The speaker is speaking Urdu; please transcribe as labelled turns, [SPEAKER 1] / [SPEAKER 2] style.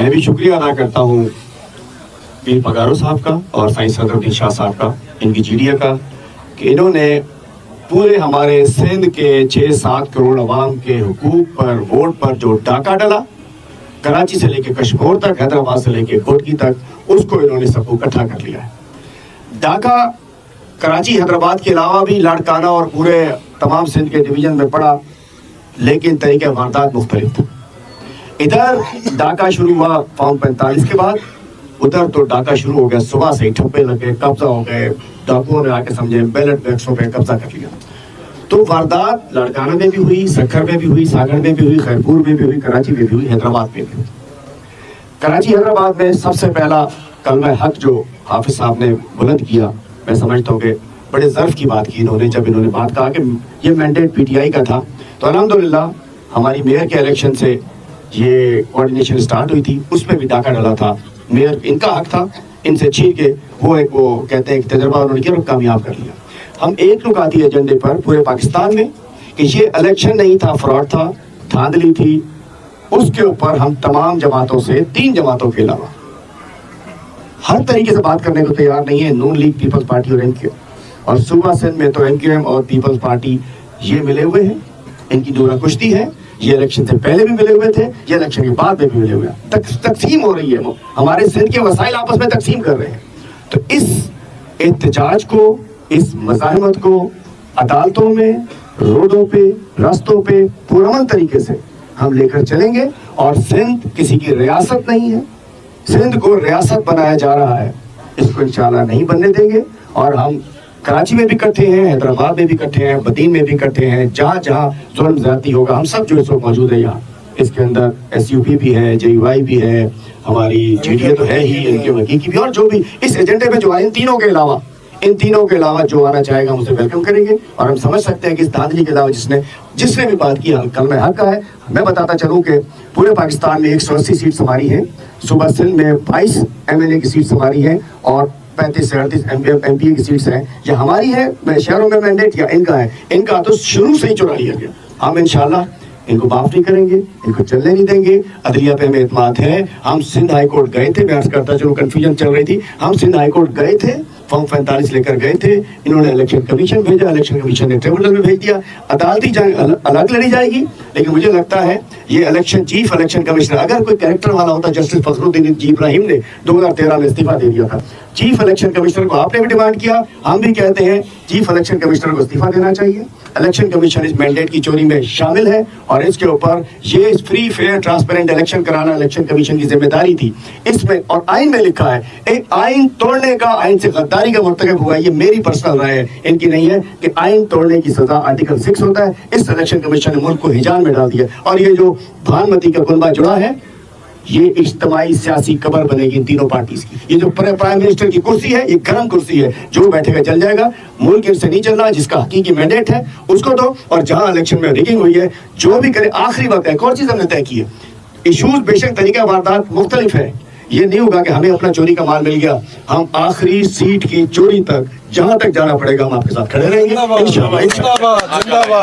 [SPEAKER 1] میں بھی شکریہ ادا کرتا ہوں پیر پگارو صاحب کا اور سائنس صدرالدین شاہ صاحب کا، ان کی جی ڈی اے کا، کہ انہوں نے پورے ہمارے سندھ کے 6-7 کروڑ عوام کے حقوق پر، ووٹ پر جو ڈاکہ ڈلا، کراچی سے لے کے کشمیر تک، حیدرآباد سے لے کے کوٹکی تک، اس کو انہوں نے سب کو اکٹھا کر لیا ہے۔ ڈاکہ کراچی حیدرآباد کے علاوہ بھی لاڑکانہ اور پورے تمام سندھ کے ڈویژن میں پڑا، لیکن طریقہ واردات مختلف تھا۔ ادھر ڈاکہ شروع ہوا فارم 45 کے بعد، ادھر تو ڈاکہ شروع ہو گیا صبح سے ہی، ٹھپے لگے، قبضہ ہو گئے، ڈاکوؤں نے آ کے سمجھے بیلٹ باکسوں پہ قبضہ کر لیا۔ تو واردات لاڑکانہ میں بھی ہوئی، سکھر میں بھی ہوئی، ساگڑ میں بھی ہوئی، خیرپور میں بھی ہوئی، کراچی میں بھی ہوئی، حیدرآباد میں بھی ہوئی۔ کراچی حیدرآباد میں سب سے پہلا کلمہ حق جو حافظ صاحب نے بلند کیا، میں سمجھتا ہوں کہ بڑے ظرف کی بات کی انہوں نے، جب انہوں نے بات کہا کہ یہ مینڈیٹ پی ٹی آئی کا تھا۔ تو الحمدللہ ہماری میئر کے الیکشن سے یہ کوارڈینیشن سٹارٹ ہوئی تھی، اس میں بھی ڈاکہ ڈلا تھا، میئر ان کا حق تھا، ان سے چھین کے وہ کہتے ہیں کہ تجربہ انہوں نے کیا اور کامیاب کر لیا۔ ہم ایک نکاتی ایجنڈے پر پورے پاکستان میں کہ یہ الیکشن نہیں تھا، فراڈ تھا، دھاندلی تھی، اس کے اوپر ہم تمام جماعتوں سے، 3 جماعتوں کے علاوہ ہر طریقے سے بات کرنے کو تیار نہیں ہے، نون لیگ، پیپلز پارٹی اور MQ، اور صوبہ سندھ میں تو MQM اور پیپلز پارٹی یہ ملے ہوئے ہیں، ان کی دورہ کشتی ہے، یہ الیکشن سے پہلے بھی ملے ہوئے تھے، یہ الیکشن کے بعد میں بھی ملے ہوئے ہیں، تقسیم ہو رہی ہے، ہمارے سندھ کے وسائل آپس میں تقسیم کر رہے ہیں۔ تو اس احتجاج کو، اس مزاحمت کو عدالتوں میں، روڈوں پہ، راستوں پہ پرامن طریقے سے ہم لے کر چلیں گے، اور سندھ کسی کی ریاست نہیں ہے، سندھ کو ریاست بنایا جا رہا ہے، اس کو انشاءاللہ نہیں بننے دیں گے۔ اور ہم کراچی میں بھی اکٹھے ہیں، حیدرآباد میں بھی اکٹھے ہیں، بدین میں بھی اکٹھے ہیں، جہاں جہاں ظلم زیادتی ہوگا، ہم سب جو اس وقت موجود ہیں یہاں، اس کے اندر SUP بھی ہے، JUI بھی ہے، ہماری GDA تو ہے ہی، ان کے حقیقی بھی، اور جو بھی اس ایجنڈے میں جو آئے، ان تینوں کے علاوہ جو آنا چاہے گا ہم اسے ویلکم کریں گے۔ اور ہم سمجھ سکتے ہیں کہ اس دھاندلی کے علاوہ جس نے بھی بات کی کلمہ حق کا ہے۔ میں بتاتا چلوں کہ پورے پاکستان میں 180 سیٹس ہماری ہیں، صوبہ سندھ میں 22 MLA کی سیٹس ہماری ہیں، اور 35 سے 38 MPA کی سیٹس ہیں، یہ ہماری ہے، شہروں میں مینڈیٹ یا ان کا ہے، ان کا تو شروع سے ہی چرا لیا گیا۔ ہم انشاءاللہ ان کو معاف نہیں کریں گے، ان کو چلنے نہیں دیں گے، عدلیہ پہ ہمیں اعتماد ہے۔ ہم سندھ ہائی کورٹ گئے تھے، میں عرض کرتا چلو کنفیوژن چل رہی تھی، ہم سندھ ہائی کورٹ گئے تھے، فارم 45 لے کر گئے تھے، انہوں نے الیکشن کمیشن بھیجا، الیکشن کمیشن نے ٹریبونل میں بھیج دیا، عدالتی جنگ الگ لڑی جائے گی۔ لیکن مجھے لگتا ہے یہ چیف الیکشن کمشنر اگر کوئی کریکٹر والا ہوتا، جسٹس فخر الدین جی ابراہیم نے 2013 میں استعفیٰ دے دیا تھا، چیف الیکشن کمشنر کو آپ نے بھی ڈیمانڈ کیا، ہم بھی کہتے ہیں چیف الیکشن کمشنر کو استعفیٰ دینا چاہیے۔ الیکشن کمیشن اس مینڈیٹ کی چوری میں شامل ہے، اور اس کے اوپر یہ فری فیئر ٹرانسپیرنٹ الیکشن کرانا الیکشن کمیشن کی ذمہ داری تھی۔ اس میں اور آئین میں لکھا ہے، ایک آئین توڑنے کا، آئین سے غداری کا مرتکب ہوا ہے، یہ میری پرسنل رائے ہے، ان کی نہیں ہے، کہ آئین توڑنے کی سزا آرٹیکل 6 ہوتا ہے۔ اس الیکشن کمیشن نے ملک کو ہیجان میں ڈال دیا، اور یہ جو بھانمتی کا کنبہ جڑا ہے، یہ اجتماعی سیاسی قبر بنے گی ان تینوں پارٹیز کی۔ یہ جو پرائم منسٹر کی کرسی ہے، یہ گرم کرسی ہے، جو بیٹھے گا جل جائے گا، ملک ان سے نہیں چل رہا، جس کا حقیقی مینڈیٹ ہے اس کو دو، اور جہاں الیکشن میں ریگنگ ہوئی ہے جو بھی کرے۔ آخری وقت ایک اور چیز ہم نے طے کی ہے، ایشوز بے شک طریقہ واردات مختلف ہے، یہ نہیں ہوگا کہ ہمیں اپنا چوری کا مال مل گیا، ہم آخری سیٹ کی چوری تک جہاں تک جانا پڑے گا ہم آپ کے ساتھ کھڑے رہیں گے انشاءاللہ۔